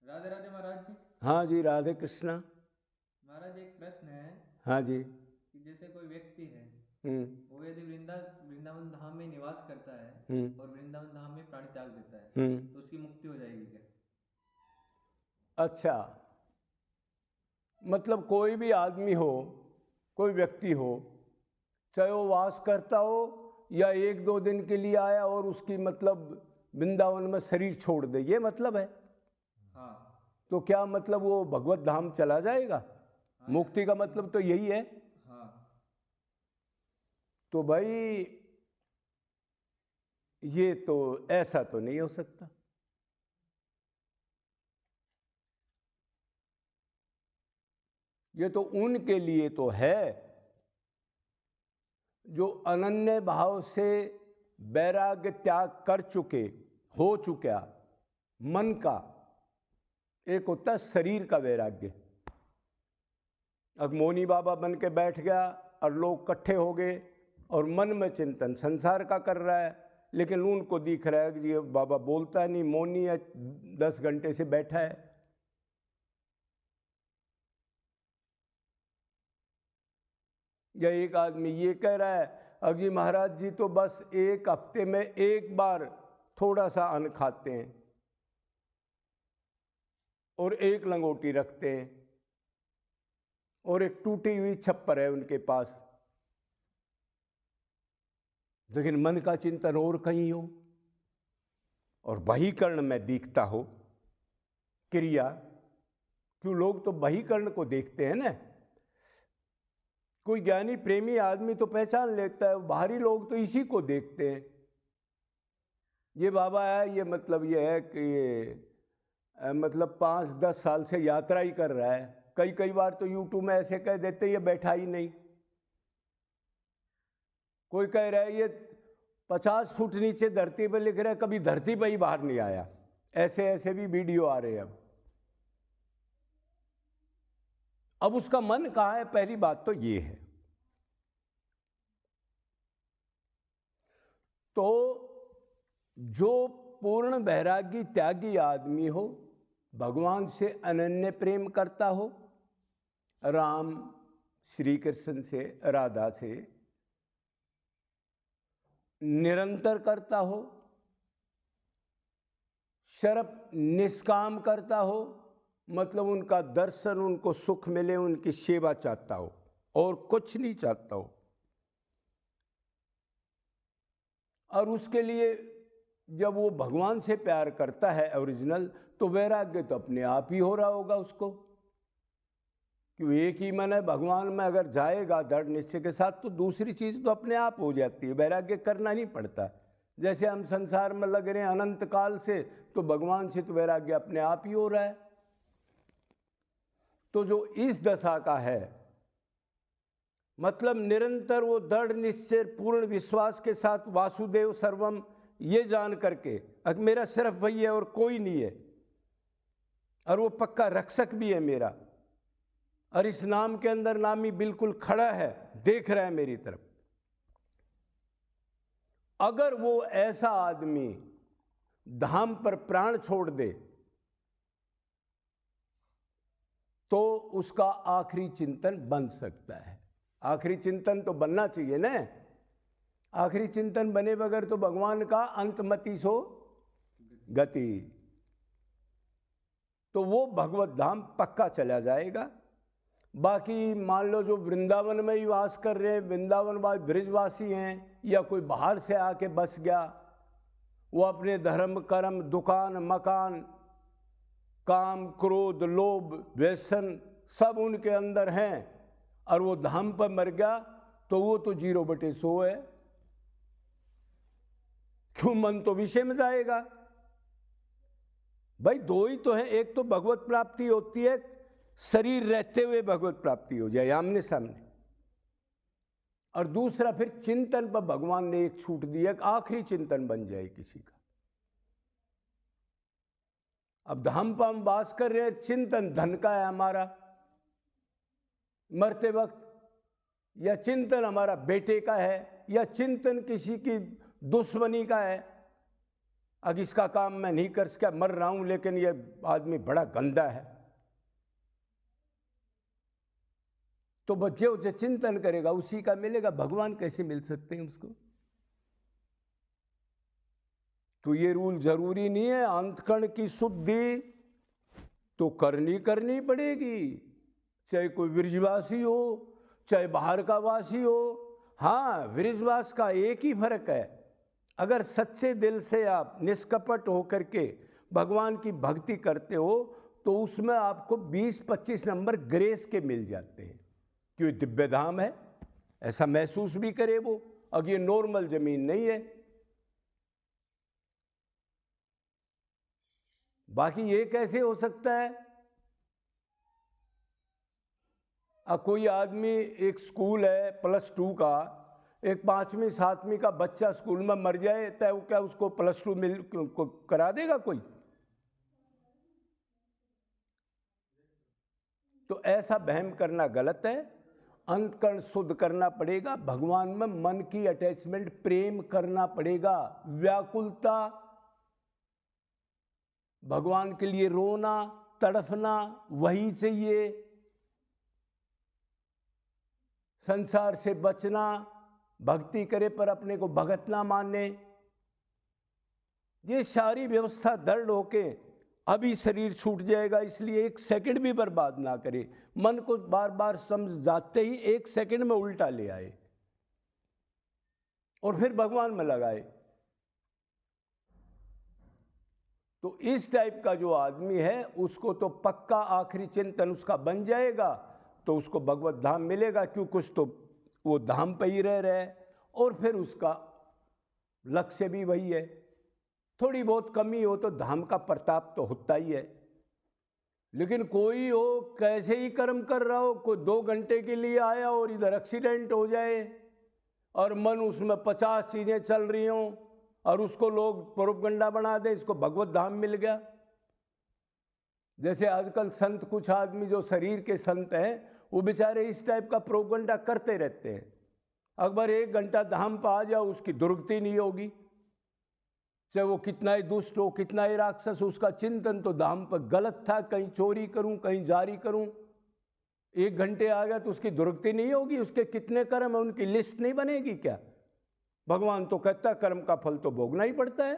राधे राधे महाराज जी। हाँ जी, राधे कृष्णा। महाराज एक प्रश्न है हाँ जी। कि जैसे कोई व्यक्ति है, हम्म वो यदि वृंदावन धाम में निवास करता है हम्म और वृंदावन धाम में प्राण त्याग देता है, हम्म तो उसकी मुक्ति हो जाएगी क्या? अच्छा, मतलब कोई भी आदमी हो, कोई व्यक्ति हो, चाहे वो वास करता हो या एक दो दिन के लिए आया और उसकी मतलब वृंदावन में शरीर छोड़ दे, ये मतलब है। हाँ। तो क्या मतलब वो भगवत धाम चला जाएगा? हाँ, मुक्ति का मतलब तो यही है। हाँ। तो भाई ये तो ऐसा तो नहीं हो सकता। ये तो उनके लिए तो है जो अनन्य भाव से वैराग्य त्याग कर चुके, हो चुका मन का। एक होता है शरीर का वैराग्य। अब मौनी बाबा बन के बैठ गया और लोग इकट्ठे हो गए और मन में चिंतन संसार का कर रहा है, लेकिन उनको दिख रहा है कि ये बाबा बोलता नहीं, मौनी है, 10 घंटे से बैठा है। या एक आदमी ये कह रहा है, अब जी महाराज जी तो बस एक हफ्ते में एक बार थोड़ा सा अन्न खाते हैं और एक लंगोटी रखते हैं और एक टूटी हुई छप्पर है उनके पास, लेकिन मन का चिंतन और कहीं हो और बहिकर्ण में दिखता हो क्रिया। क्यों लोग तो बहिकर्ण को देखते हैं ना। कोई ज्ञानी प्रेमी आदमी तो पहचान लेता है, बाहरी लोग तो इसी को देखते हैं। ये बाबा है, ये मतलब ये है कि ये मतलब 5-10 साल से यात्रा ही कर रहा है। कई बार तो यूट्यूब में ऐसे कह देते ये बैठा ही नहीं। कोई कह रहा है ये 50 फुट नीचे धरती पर लिख रहा है, कभी धरती पर ही बाहर नहीं आया। ऐसे ऐसे भी वीडियो आ रहे हैं। अब उसका मन कहाँ है? पहली बात तो ये है। तो जो पूर्ण वैरागी त्यागी आदमी हो, भगवान से अनन्य प्रेम करता हो, राम श्री कृष्ण से, राधा से निरंतर करता हो, शर्त निष्काम करता हो, मतलब उनका दर्शन, उनको सुख मिले, उनकी सेवा चाहता हो और कुछ नहीं चाहता हो। और उसके लिए जब वो भगवान से प्यार करता है ओरिजिनल, तो वैराग्य तो अपने आप ही हो रहा होगा उसको। क्यों एक ही मन है, भगवान में अगर जाएगा दृढ़ निश्चय के साथ तो दूसरी चीज़ तो अपने आप हो जाती है, वैराग्य करना नहीं पड़ता। जैसे हम संसार में लग रहे हैं अनंत काल से, तो भगवान से तो वैराग्य अपने आप ही हो रहा है। तो जो इस दशा का है, मतलब निरंतर वो दृढ़ निश्चय पूर्ण विश्वास के साथ वासुदेव सर्वम ये जान करके अब मेरा सिर्फ वही है और कोई नहीं है, और वो पक्का रक्षक भी है मेरा, और इस नाम के अंदर नामी बिल्कुल खड़ा है, देख रहा है मेरी तरफ। अगर वो ऐसा आदमी धाम पर प्राण छोड़ दे तो उसका आखिरी चिंतन बन सकता है। आखिरी चिंतन तो बनना चाहिए ना। आखिरी चिंतन बने बगैर तो भगवान का अंतमति सो गति, तो वो भगवत धाम पक्का चला जाएगा। बाकी मान लो जो वृंदावन में ही वास कर रहे हैं, वृंदावन ब्रिजवासी हैं, या कोई बाहर से आके बस गया, वो अपने धर्म कर्म दुकान मकान काम क्रोध लोभ व्यसन सब उनके अंदर हैं, और वो धाम पर मर गया, तो वो तो 0/100 है। क्यों? मन तो विषय में जाएगा। भाई दो ही तो है, एक तो भगवत प्राप्ति होती है, शरीर रहते हुए भगवत प्राप्ति हो जाए आमने सामने, और दूसरा फिर चिंतन पर भगवान ने एक छूट दिया, आखिरी चिंतन बन जाए किसी का। अब धाम पर हम वास कर रहे हैं, चिंतन धन का है हमारा मरते वक्त, या चिंतन हमारा बेटे का है, या चिंतन किसी की दुश्मनी का है, अब इसका काम मैं नहीं कर सका, मर रहा हूं, लेकिन ये आदमी बड़ा गंदा है, तो बच्चे उसे चिंतन करेगा, उसी का मिलेगा। भगवान कैसे मिल सकते हैं उसको? तो ये रूल जरूरी नहीं है। अंतकण की शुद्धि तो करनी पड़ेगी, चाहे कोई वृजवासी हो, चाहे बाहर का वासी हो। हाँ, वृजवास का एक ही फर्क है, अगर सच्चे दिल से आप निष्कपट होकर के भगवान की भक्ति करते हो तो उसमें आपको 20-25 नंबर ग्रेस के मिल जाते हैं, क्यों दिव्य धाम है, ऐसा महसूस भी करे वो। अब ये नॉर्मल जमीन नहीं है। बाकी ये कैसे हो सकता है? अब कोई आदमी, एक स्कूल है +2 का, एक 5वीं 7वीं का बच्चा स्कूल में मर जाए तो क्या उसको +2 को करा देगा कोई? तो ऐसा वहम करना गलत है। अंतकरण शुद्ध करना पड़ेगा, भगवान में मन की अटैचमेंट, प्रेम करना पड़ेगा, व्याकुलता, भगवान के लिए रोना तड़फना, वही चाहिए। संसार से बचना, भक्ति करे पर अपने को भगत ना माने। ये सारी व्यवस्था दृढ़ होके अभी शरीर छूट जाएगा, इसलिए 1 सेकंड भी बर्बाद ना करे। मन को बार बार समझाते ही 1 सेकंड में उल्टा ले आए और फिर भगवान में लगाए। तो इस टाइप का जो आदमी है उसको तो पक्का आखिरी चिंतन उसका बन जाएगा, तो उसको भगवत धाम मिलेगा, क्यों कुछ तो वो धाम पे ही रह रहा है। और फिर उसका लक्ष्य भी वही है। थोड़ी बहुत कमी हो तो धाम का प्रताप तो होता ही है। लेकिन कोई हो कैसे ही कर्म कर रहा हो, कोई 2 घंटे के लिए आया और इधर एक्सीडेंट हो जाए और मन उसमें 50 चीजें चल रही हों और उसको लोग प्रोपगंडा बना दें इसको भगवत धाम मिल गया। जैसे आजकल संत, कुछ आदमी जो शरीर के संत हैं वो बेचारे इस टाइप का प्रोपगंडा करते रहते हैं। अकबर 1 घंटा धाम पर आ जाओ उसकी दुर्गति नहीं होगी, चाहे वो कितना ही दुष्ट हो, कितना ही राक्षस, उसका चिंतन तो धाम पर गलत था, कहीं चोरी करूं, कहीं जारी करूं। 1 घंटे आ गया तो उसकी दुर्गति नहीं होगी, उसके कितने कर्म है उनकी लिस्ट नहीं बनेगी क्या? भगवान तो कहता कर्म का फल तो भोगना ही पड़ता है।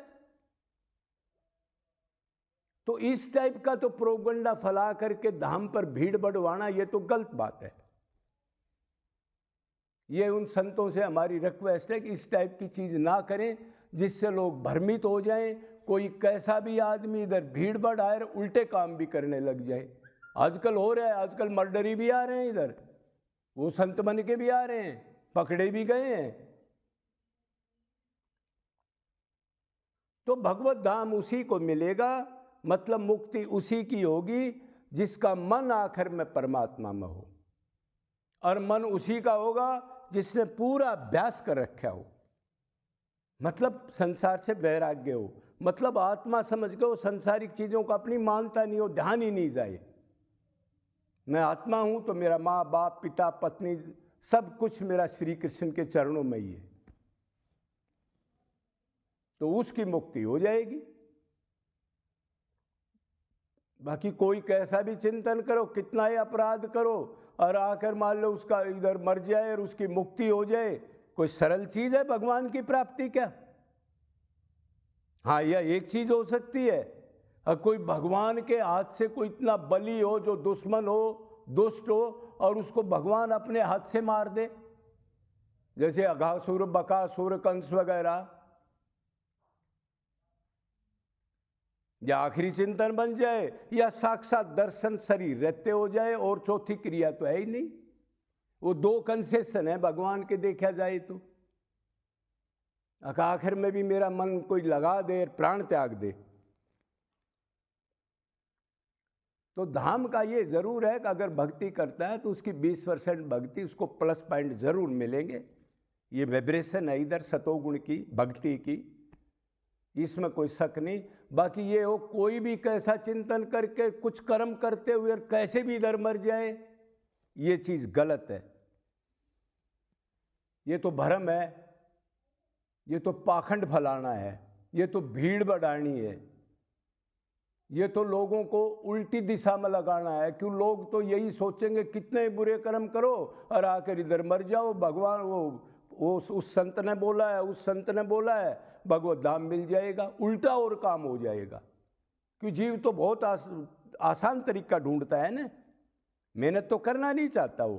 तो इस टाइप का तो प्रोपगंडा फैला करके धाम पर भीड़ बढ़वाना ये तो गलत बात है। ये उन संतों से हमारी रिक्वेस्ट है कि इस टाइप की चीज ना करें जिससे लोग भ्रमित हो जाएं। कोई कैसा भी आदमी इधर भीड़ बढ़ाए उल्टे काम भी करने लग जाए। आजकल हो रहा है, आजकल मर्डरी भी आ रहे हैं इधर, वो संत बन के भी आ रहे हैं, पकड़े भी गए हैं। तो भगवत धाम उसी को मिलेगा, मतलब मुक्ति उसी की होगी जिसका मन आखिर में परमात्मा में हो, और मन उसी का होगा जिसने पूरा अभ्यास कर रखा हो, मतलब संसार से वैराग्य हो, मतलब आत्मा समझ के वो संसारिक चीजों को अपनी मानता नहीं हो, ध्यान ही नहीं जाए। मैं आत्मा हूं तो मेरा माँ बाप पिता पत्नी सब कुछ मेरा श्री कृष्ण के चरणों में ही है, तो उसकी मुक्ति हो जाएगी। बाकी कोई कैसा भी चिंतन करो, कितना ही अपराध करो, और आकर मान लो उसका इधर मर जाए और उसकी मुक्ति हो जाए, कोई सरल चीज है भगवान की प्राप्ति क्या? हाँ, यह एक चीज हो सकती है, कोई भगवान के हाथ से कोई इतना बली हो जो दुश्मन हो, दुष्ट हो, और उसको भगवान अपने हाथ से मार दे, जैसे अघासुर, बकासुर, कंस वगैरह, या आखिरी चिंतन बन जाए, या साक्षात दर्शन शरीर रहते हो जाए, और चौथी क्रिया तो है ही नहीं। वो 2 कंसेशन है भगवान के देखा जाए तो। आखिर में भी मेरा मन कोई लगा दे, प्राण त्याग दे। तो धाम का ये जरूर है कि अगर भक्ति करता है तो उसकी 20% भक्ति उसको प्लस पॉइंट जरूर मिलेंगे। ये वाइब्रेशन है इधर सतोगुण की भक्ति की, इसमें कोई शक नहीं। बाकी ये हो कोई भी कैसा चिंतन करके कुछ कर्म करते हुए कैसे भी इधर मर जाए, ये चीज गलत है, ये तो भ्रम है, ये तो पाखंड फैलाना है। ये तो भीड़ बढ़ानी है, ये तो लोगों को उल्टी दिशा में लगाना है। क्यों लोग तो यही सोचेंगे कितने बुरे कर्म करो और आकर इधर मर जाओ, भगवान वो उस संत ने बोला है, उस संत ने बोला है, भगवत धाम मिल जाएगा। उल्टा और काम हो जाएगा। क्यों जीव तो बहुत आसान तरीका ढूंढता है ना, मेहनत तो करना नहीं चाहता वो।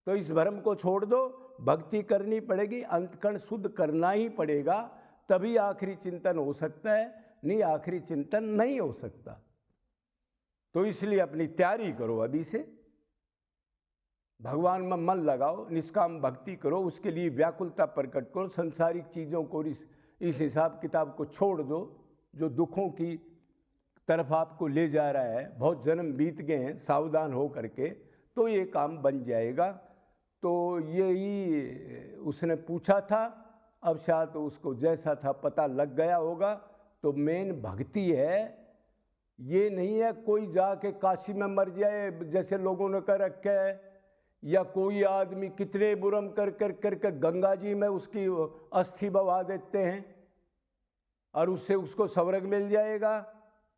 तो इस भ्रम को छोड़ दो, भक्ति करनी पड़ेगी, अंतकरण शुद्ध करना ही पड़ेगा, तभी आखिरी चिंतन हो सकता है, नहीं आखिरी चिंतन नहीं हो सकता। तो इसलिए अपनी तैयारी करो, अभी से भगवान में मन लगाओ, निष्काम भक्ति करो, उसके लिए व्याकुलता प्रकट करो। संसारिक चीज़ों को इस हिसाब किताब को छोड़ दो जो दुखों की तरफ आपको ले जा रहा है। बहुत जन्म बीत गए हैं, सावधान हो करके तो ये काम बन जाएगा। तो यही उसने पूछा था, अब शायद उसको जैसा था पता लग गया होगा। तो मेन भक्ति है, ये नहीं है कोई जाके काशी में मर जाए जैसे लोगों ने कर रखा है, या कोई आदमी कितने बुरम कर कर गंगा जी में उसकी अस्थि बहा देते हैं और उससे उसको स्वर्ग मिल जाएगा।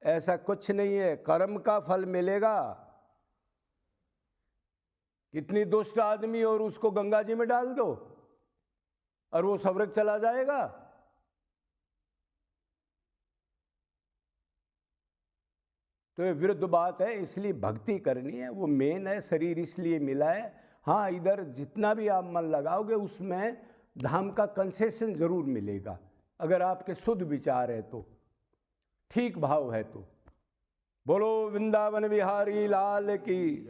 ऐसा कुछ नहीं है, कर्म का फल मिलेगा। कितनी दुष्ट आदमी और उसको गंगा जी में डाल दो और वो स्वर्ग चला जाएगा। तो ये विरुद्ध बात है, इसलिए भक्ति करनी है, वो मेन है। शरीर इसलिए मिला है। हाँ, इधर जितना भी आप मन लगाओगे उसमें धाम का कंसेशन जरूर मिलेगा, अगर आपके शुद्ध विचार है तो, ठीक भाव है तो। बोलो वृंदावन बिहारी लाल की।